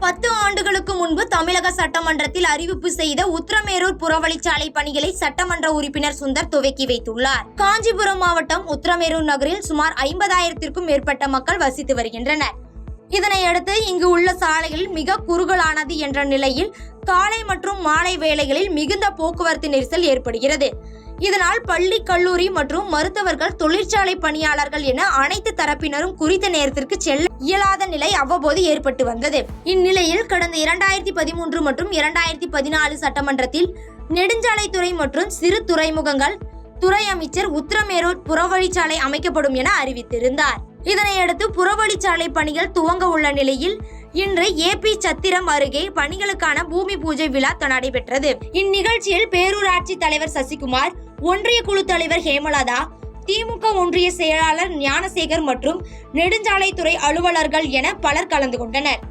10 ஆண்டுகளுக்கு முன்பு தமிழக சட்டமன்றத்தில் அறிவிப்பு செய்த உத்திரமேரூர் புறவழிச்சாலை பணிகளை சட்டமன்ற உறுப்பினர் சுந்தர் துவக்கி வைத்துள்ளார். காஞ்சிபுரம் மாவட்டம் உத்திரமேரூர் நகரில் சுமார் 50,000க்கும் மேற்பட்ட மக்கள் வசித்து வருகின்றனர். இதனையடுத்து இங்கு உள்ள சாலைகள் மிக குறுகலானது என்ற நிலையில் காலை மற்றும் மாலை வேளைகளில் மிகுந்த போக்குவரத்து நெரிசல் ஏற்படுகிறது. இதனால் பள்ளி, கல்லூரி மற்றும் மருத்துவர்கள், தொழிற்சாலை பணியாளர்கள் என அனைத்து தரப்பினரும் குறித்த நேரத்திற்கு செல்ல இயலாத நிலை அவ்வப்போது ஏற்பட்டு வந்தது. இந்நிலையில் கடந்த 2013 மற்றும் 2014 சட்டமன்றத்தில் நெடுஞ்சாலைத்துறை மற்றும் சிறு துறைமுகங்கள் துறை அமைச்சர் உத்திரமேரூர் புறவழிச்சாலை அமைக்கப்படும் என அறிவித்திருந்தார். இதனையடுத்து புறவழிச்சாலை பணிகள் துவங்க உள்ள நிலையில் இன்று ஏபி சத்திரம் அருகே பணிகளுக்கான பூமி பூஜை விழா நடைபெற்றது. இந்நிகழ்ச்சியில் பேரூராட்சி தலைவர் சசிகுமார், ஒன்றிய குழு தலைவர் ஹேமலதா, திமுக ஒன்றிய செயலாளர் ஞானசேகர் மற்றும் நெடுஞ்சாலைத்துறை அலுவலர்கள் என பலர் கலந்து கொண்டனர்.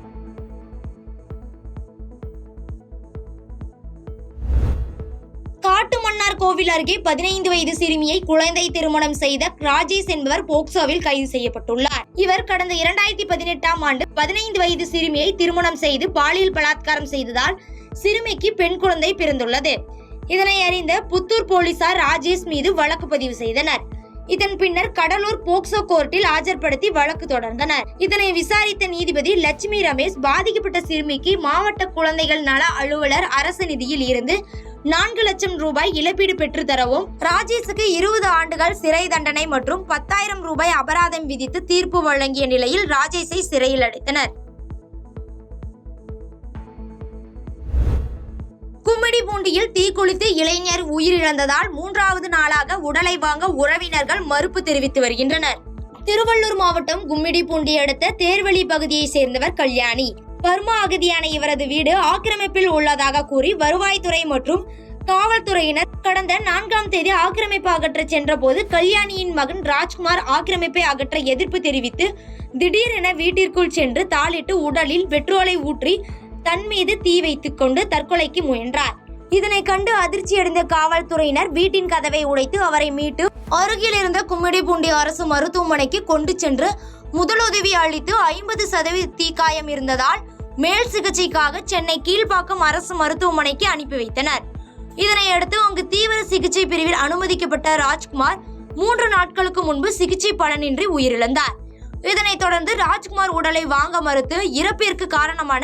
காட்டுமன்னார் கோவில் அருகே 15 வயது சிறுமியை குழந்தை திருமணம் செய்த ராஜேஷ் என்பவர் போக்சோவில் கைது செய்யப்பட்டுள்ளார். இவர் கடந்த 2018ஆம் ஆண்டு 15 வயது சிறுமியை திருமணம் செய்து பாலியல் பலாத்காரம் செய்ததால் சிறுமிக்கு பெண் குழந்தை பிறந்துள்ளது. இதனை அறிந்த புத்தூர் போலீசார் ராஜேஷ் மீது வழக்கு பதிவு செய்தனர். இதன் பின்னர் கடலூர் போக்சோ கோர்ட்டில் ஆஜர்படுத்தி வழக்கு தொடர்ந்தனர். இதனை விசாரித்த நீதிபதி லட்சுமி ரமேஷ் பாதிக்கப்பட்ட சிறுமிக்கு மாவட்ட குழந்தைகள் நல அலுவலர் அரசு நிதியில் இருந்து 4 லட்சம் ரூபாய் இழப்பீடு பெற்று தரவும், ராஜேஷுக்கு 20 ஆண்டுகள் சிறை தண்டனை மற்றும் 10,000 ரூபாய் அபராதம் விதித்து தீர்ப்பு வழங்கிய நிலையில் ராஜேஷை சிறையில் அடைத்தனர். கும்மிடிப்பூண்டியில் தீக்குளித்து இளைஞர் உயிரிழந்ததால் 3வது நாளாக உடலை வாங்க உறவினர்கள் மறுப்பு தெரிவித்து வருகின்றனர். திருவள்ளூர் மாவட்டம் கும்மிடிப்பூண்டி அடுத்த தேர்வெளி பகுதியை சேர்ந்தவர் கல்யாணி. பர்மா அகதியான இவரது வீடு ஆக்கிரமிப்பில் உள்ளதாக கூறி வருவாய்த்துறை மற்றும் காவல்துறையினர் கடந்த 4ஆம் தேதி ஆக்கிரமிப்பு அகற்ற சென்ற போது கல்யாணியின் மகன் ராஜ்குமார் ஆக்கிரமிப்பை அகற்ற எதிர்ப்பு தெரிவித்து திடீரென வீட்டிற்குள் சென்று தாளிட்டு உடலில் பெட்ரோலை ஊற்றி தன் மீது தீ வைத்துக் கொண்டு தற்கொலைக்கு முயன்றார். இதனை கண்டு அதிர்ச்சியடைந்த காவல்துறையினர் வீட்டின் கதவை உடைத்து அவரை மீட்டு அருகில் இருந்த கும்மிடிப்பூண்டி அரசு மருத்துவமனைக்கு கொண்டு சென்று முதலுதவி அளித்து 50% தீக்காயம் இருந்ததால் மேல் சிகிச்சைக்காக சென்னை கீழ்ப்பாக்கம் அரசு மருத்துவமனைக்கு அனுப்பி வைத்தனர். இதனையடுத்து அங்கு தீவிர சிகிச்சை பிரிவில் அனுமதிக்கப்பட்ட ராஜ்குமார் 3 நாட்களுக்கு முன்பு சிகிச்சை பலனின்றி உயிரிழந்தார். இதனைத் தொடர்ந்து ராஜ்குமார் உடலை வாங்க மறுத்து இறப்பிற்கு காரணமான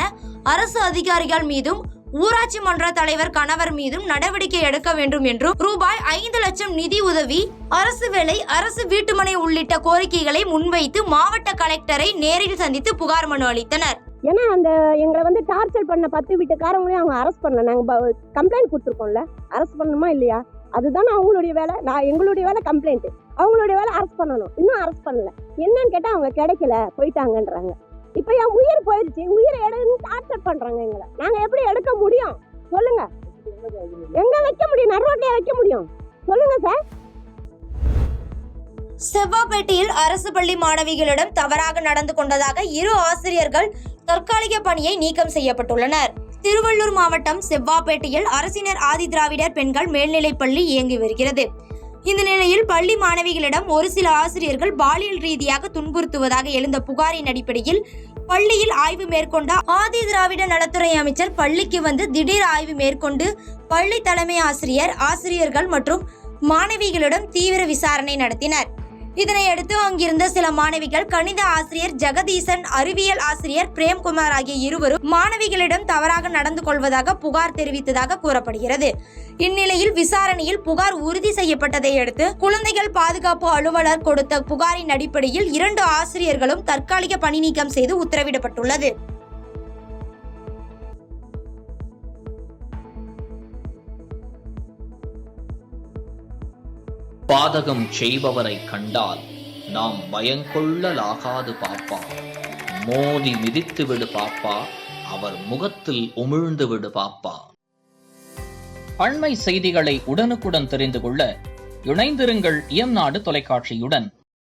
அரசு அதிகாரிகள் மீதும் ஊராட்சி மன்ற தலைவர் கணவர் மீதும் நடவடிக்கை எடுக்க வேண்டும் என்றும் ரூபாய் 5 லட்சம் நிதி உதவி, அரசு வேலை, அரசு வீட்டுமனை உள்ளிட்ட கோரிக்கைகளை முன்வைத்து மாவட்ட கலெக்டரை நேரில் சந்தித்து புகார் மனு அளித்தனர். ஏன்னா அந்த எங்களை டார்ச்சர் பண்ண 10 வீட்டுக்காரங்களையும் அவங்க அரெஸ்ட் பண்ணல. நாங்கள் கம்ப்ளைண்ட் கொடுத்துருக்கோம்ல, அரெஸ்ட் பண்ணணுமா இல்லையா? அதுதான் அவங்களுடைய வேலை. எங்களுடைய வேலை கம்ப்ளைண்ட், அவங்களுடைய வேலை அரெஸ்ட் பண்ணணும். இன்னும் அரெஸ்ட் பண்ணல. என்னன்னு கேட்டா அவங்க கிடைக்கல, போயிட்டாங்கன்றாங்க. இப்ப என் உயிர் போயிருச்சு, உயிரை எடுத்து டார்ச்சர் பண்றாங்க எங்களை. நாங்க எப்படி எடுக்க முடியும் சொல்லுங்க? எங்க வைக்க முடியும்? நடுரோட்லயே வைக்க முடியும்? சொல்லுங்க சார். செவ்வாப்பேட்டையில் அரசு பள்ளி மாணவிகளிடம் தவறாக நடந்து கொண்டதாக 2 ஆசிரியர்கள் தற்காலிக பணியை நீக்கம் செய்யப்பட்டுள்ளனர். திருவள்ளூர் மாவட்டம் செவ்வாப்பேட்டையில் அரசினர் ஆதி திராவிடர் பெண்கள் மேல்நிலைப்பள்ளி இயங்கி வருகிறது. இந்த நிலையில் பள்ளி மாணவிகளிடம் ஒரு சில ஆசிரியர்கள் பாலியல் ரீதியாக துன்புறுத்துவதாக எழுந்த புகாரின் அடிப்படையில் பள்ளியில் ஆய்வு மேற்கொண்ட ஆதி திராவிட நலத்துறை அமைச்சர் பள்ளிக்கு வந்து திடீர் ஆய்வு மேற்கொண்டு பள்ளி தலைமை ஆசிரியர், ஆசிரியர்கள் மற்றும் மாணவிகளிடம் தீவிர விசாரணை நடத்தினர். இதனையடுத்து அங்கிருந்த சில மாணவிகள் கணித ஆசிரியர் ஜெகதீசன், அறிவியல் ஆசிரியர் பிரேம்குமார் ஆகிய இருவரும் மாணவிகளிடம் தவறாக நடந்து கொள்வதாக புகார் தெரிவித்ததாக கூறப்படுகிறது. இந்நிலையில் விசாரணையில் புகார் உறுதி செய்யப்பட்டதை அடுத்து குழந்தைகள் பாதுகாப்பு அலுவலர் கொடுத்த புகாரின் அடிப்படையில் 2 ஆசிரியர்களும் தற்காலிக பணி நீக்கம் செய்து உத்தரவிடப்பட்டுள்ளது. பாதகம் செய்பவரை கண்டால் நாம் பயங்கொள்ளலாகாது பாப்பா. மோதி மிதித்து விடு பாப்பா, அவர் முகத்தில் உமிழ்ந்து விடு பாப்பா. அண்மை செய்திகளை உடனுக்குடன் தெரிந்து கொள்ள இணைந்திருங்கள் இயம்நாடு தொலைக்காட்சியுடன்.